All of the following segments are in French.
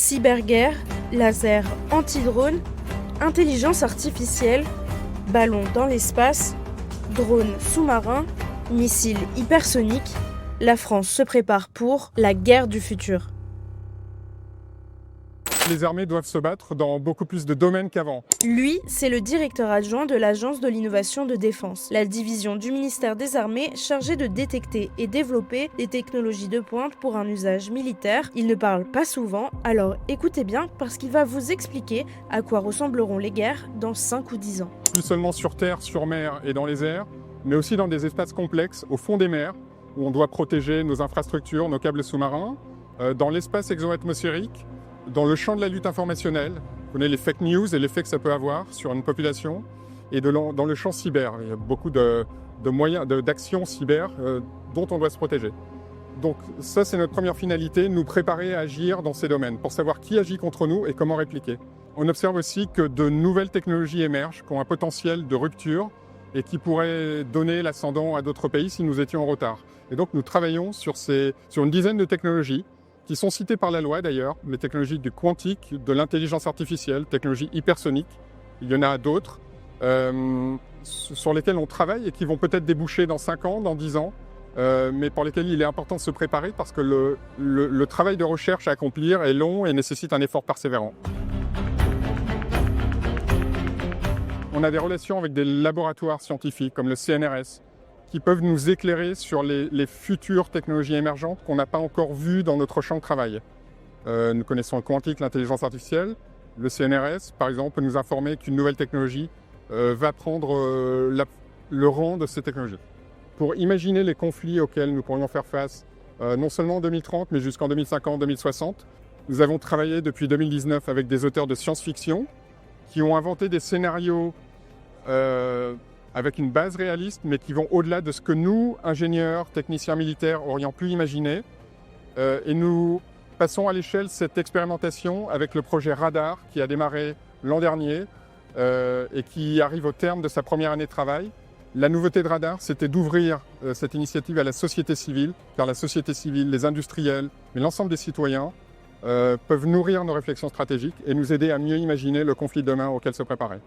Cyberguerre, laser anti-drone, intelligence artificielle, ballons dans l'espace, drones sous-marins, missiles hypersoniques, la France se prépare pour la guerre du futur. Les armées doivent se battre dans beaucoup plus de domaines qu'avant. Lui, c'est le directeur adjoint de l'Agence de l'innovation de défense, la division du ministère des Armées chargée de détecter et développer des technologies de pointe pour un usage militaire. Il ne parle pas souvent, alors écoutez bien parce qu'il va vous expliquer à quoi ressembleront les guerres dans 5 ou 10 ans. Plus seulement sur terre, sur mer et dans les airs, mais aussi dans des espaces complexes au fond des mers, où on doit protéger nos infrastructures, nos câbles sous-marins, dans l'espace exo-atmosphérique, dans le champ de la lutte informationnelle. Vous connaissez les fake news et l'effet que ça peut avoir sur une population, et dans le champ cyber. Il y a beaucoup de moyens, d'actions cyber dont on doit se protéger. Donc ça, c'est notre première finalité, nous préparer à agir dans ces domaines, pour savoir qui agit contre nous et comment répliquer. On observe aussi que de nouvelles technologies émergent, qui ont un potentiel de rupture, et qui pourraient donner l'ascendant à d'autres pays si nous étions en retard. Et donc nous travaillons sur une dizaine de technologies, qui sont citées par la loi d'ailleurs, les technologies du quantique, de l'intelligence artificielle, technologies hypersoniques. Il y en a d'autres sur lesquelles on travaille et qui vont peut-être déboucher dans 5 ans, dans 10 ans, mais pour lesquelles il est important de se préparer parce que le travail de recherche à accomplir est long et nécessite un effort persévérant. On a des relations avec des laboratoires scientifiques comme le CNRS, qui peuvent nous éclairer sur les futures technologies émergentes qu'on n'a pas encore vues dans notre champ de travail. Nous connaissons le quantique, l'intelligence artificielle. Le CNRS, par exemple, peut nous informer qu'une nouvelle technologie va prendre le rang de ces technologies. Pour imaginer les conflits auxquels nous pourrions faire face, non seulement en 2030, mais jusqu'en 2050, 2060, nous avons travaillé depuis 2019 avec des auteurs de science-fiction qui ont inventé des scénarios avec une base réaliste, mais qui vont au-delà de ce que nous, ingénieurs, techniciens militaires, aurions pu imaginer. Et nous passons à l'échelle cette expérimentation avec le projet Radar, qui a démarré l'an dernier et qui arrive au terme de sa première année de travail. La nouveauté de Radar, c'était d'ouvrir cette initiative à la société civile, car la société civile, les industriels, mais l'ensemble des citoyens peuvent nourrir nos réflexions stratégiques et nous aider à mieux imaginer le conflit de demain auquel se préparer.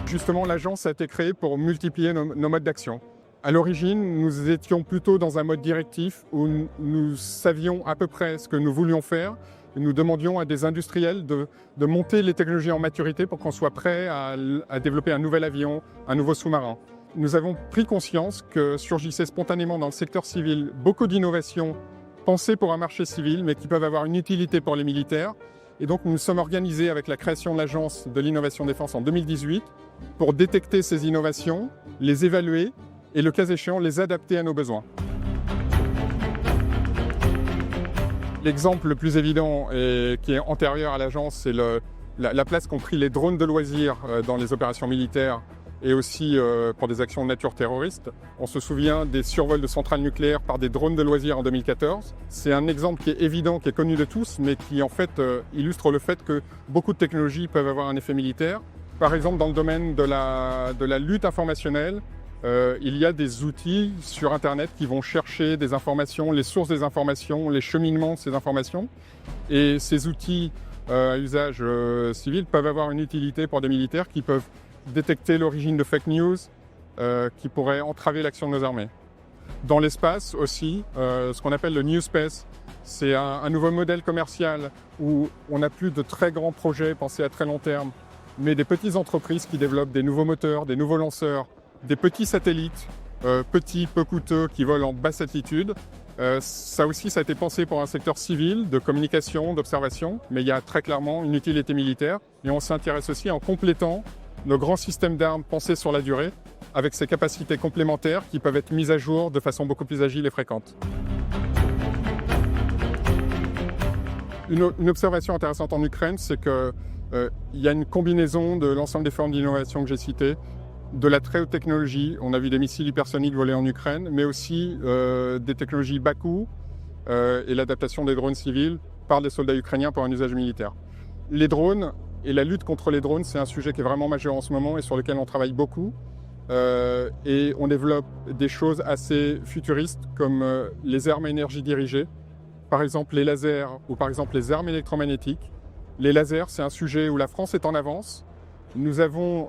Justement, l'agence a été créée pour multiplier nos modes d'action. À l'origine, nous étions plutôt dans un mode directif où nous savions à peu près ce que nous voulions faire. Et nous demandions à des industriels de monter les technologies en maturité pour qu'on soit prêt à développer un nouvel avion, un nouveau sous-marin. Nous avons pris conscience que surgissaient spontanément dans le secteur civil beaucoup d'innovations pensées pour un marché civil, mais qui peuvent avoir une utilité pour les militaires. Et donc nous nous sommes organisés avec la création de l'Agence de l'innovation défense en 2018 pour détecter ces innovations, les évaluer et le cas échéant les adapter à nos besoins. L'exemple le plus évident et qui est antérieur à l'agence, c'est la place qu'ont pris les drones de loisirs dans les opérations militaires et aussi pour des actions de nature terroriste. On se souvient des survols de centrales nucléaires par des drones de loisirs en 2014. C'est un exemple qui est évident, qui est connu de tous, mais qui en fait illustre le fait que beaucoup de technologies peuvent avoir un effet militaire. Par exemple, dans le domaine de la lutte informationnelle, il y a des outils sur Internet qui vont chercher des informations, les sources des informations, les cheminements de ces informations. Et ces outils à usage civil peuvent avoir une utilité pour des militaires qui peuvent détecter l'origine de fake news qui pourraient entraver l'action de nos armées. Dans l'espace aussi, ce qu'on appelle le New Space, c'est un nouveau modèle commercial où on n'a plus de très grands projets pensés à très long terme, mais des petites entreprises qui développent des nouveaux moteurs, des nouveaux lanceurs, des petits satellites, petits, peu coûteux, qui volent en basse altitude. Ça aussi, ça a été pensé pour un secteur civil, de communication, d'observation, mais il y a très clairement une utilité militaire. Et on s'intéresse aussi en complétant nos grands systèmes d'armes pensés sur la durée, avec ces capacités complémentaires qui peuvent être mises à jour de façon beaucoup plus agile et fréquente. Une observation intéressante en Ukraine, c'est qu'il y a une combinaison de l'ensemble des formes d'innovation que j'ai citées, de la très haute technologie, on a vu des missiles hypersoniques voler en Ukraine, mais aussi des technologies bas coût et l'adaptation des drones civils par des soldats ukrainiens pour un usage militaire. Les drones et la lutte contre les drones, c'est un sujet qui est vraiment majeur en ce moment et sur lequel on travaille beaucoup. Et on développe des choses assez futuristes comme les armes à énergie dirigée, par exemple les lasers ou par exemple les armes électromagnétiques. Les lasers, c'est un sujet où la France est en avance. Nous avons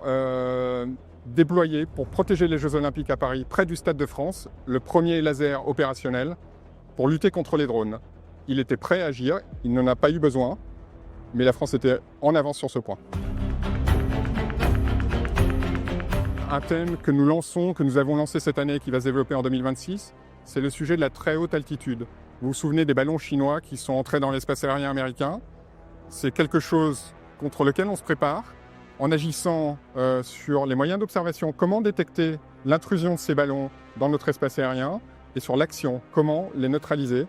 déployé pour protéger les Jeux Olympiques à Paris, près du Stade de France, le premier laser opérationnel pour lutter contre les drones. Il était prêt à agir, il n'en a pas eu besoin, mais la France était en avance sur ce point. Un thème que nous lançons, que nous avons lancé cette année, qui va se développer en 2026, c'est le sujet de la très haute altitude. Vous vous souvenez des ballons chinois qui sont entrés dans l'espace aérien américain? C'est quelque chose contre lequel on se prépare en agissant sur les moyens d'observation, comment détecter l'intrusion de ces ballons dans notre espace aérien, et sur l'action, comment les neutraliser.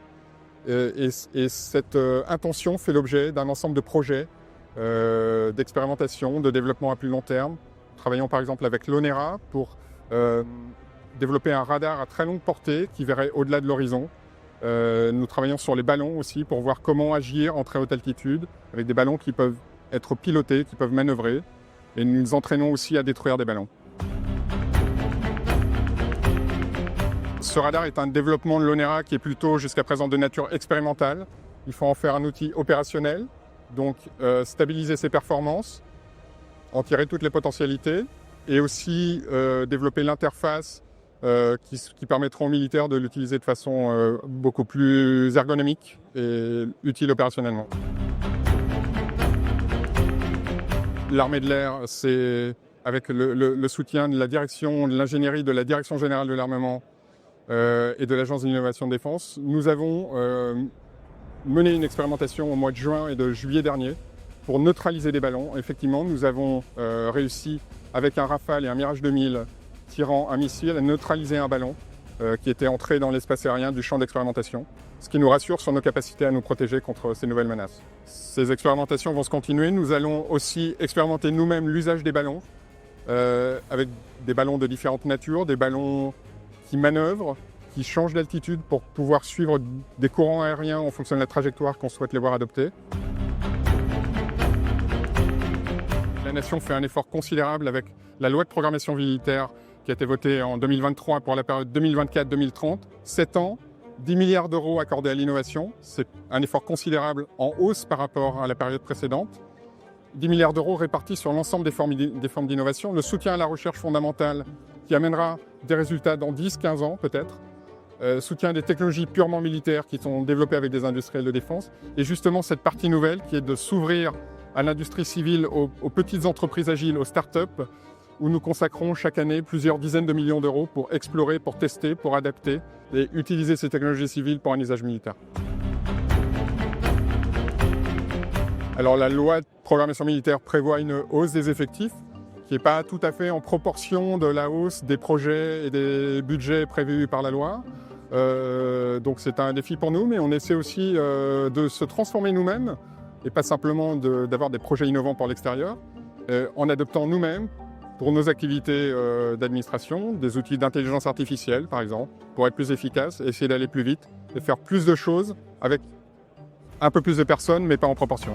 Et cette intention fait l'objet d'un ensemble de projets d'expérimentation, de développement à plus long terme. Travaillons par exemple avec l'ONERA pour développer un radar à très longue portée qui verrait au-delà de l'horizon. Nous travaillons sur les ballons aussi pour voir comment agir en très haute altitude avec des ballons qui peuvent être pilotés, qui peuvent manœuvrer. Et nous nous entraînons aussi à détruire des ballons. Ce radar est un développement de l'ONERA qui est plutôt jusqu'à présent de nature expérimentale. Il faut en faire un outil opérationnel, donc stabiliser ses performances, en tirer toutes les potentialités et aussi développer l'interface qui permettront aux militaires de l'utiliser de façon beaucoup plus ergonomique et utile opérationnellement. L'armée de l'air, c'est avec le soutien de la direction, de l'ingénierie de la Direction générale de l'armement et de l'Agence de l'innovation de défense, nous avons mené une expérimentation au mois de juin et de juillet dernier pour neutraliser des ballons. Effectivement, nous avons réussi avec un Rafale et un Mirage 2000 tirant un missile à neutraliser un ballon qui était entré dans l'espace aérien du champ d'expérimentation, ce qui nous rassure sur nos capacités à nous protéger contre ces nouvelles menaces. Ces expérimentations vont se continuer. Nous allons aussi expérimenter nous-mêmes l'usage des ballons, avec des ballons de différentes natures, des ballons qui manœuvrent, qui changent d'altitude pour pouvoir suivre des courants aériens en fonction de la trajectoire qu'on souhaite les voir adopter. La nation fait un effort considérable avec la loi de programmation militaire qui a été votée en 2023 pour la période 2024-2030. 7 ans, 10 milliards d'euros accordés à l'innovation. C'est un effort considérable en hausse par rapport à la période précédente. 10 milliards d'euros répartis sur l'ensemble des formes d'innovation. Le soutien à la recherche fondamentale qui amènera des résultats dans 10-15 ans peut-être. Soutien des technologies purement militaires qui sont développées avec des industriels de défense. Et justement cette partie nouvelle qui est de s'ouvrir à l'industrie civile, aux petites entreprises agiles, aux start-up, où nous consacrons chaque année plusieurs dizaines de millions d'euros pour explorer, pour tester, pour adapter et utiliser ces technologies civiles pour un usage militaire. Alors la loi de programmation militaire prévoit une hausse des effectifs qui n'est pas tout à fait en proportion de la hausse des projets et des budgets prévus par la loi. Donc c'est un défi pour nous, mais on essaie aussi de se transformer nous-mêmes et pas simplement d'avoir des projets innovants pour l'extérieur, en adoptant nous-mêmes pour nos activités d'administration, des outils d'intelligence artificielle par exemple, pour être plus efficaces, essayer d'aller plus vite et faire plus de choses avec un peu plus de personnes, mais pas en proportion.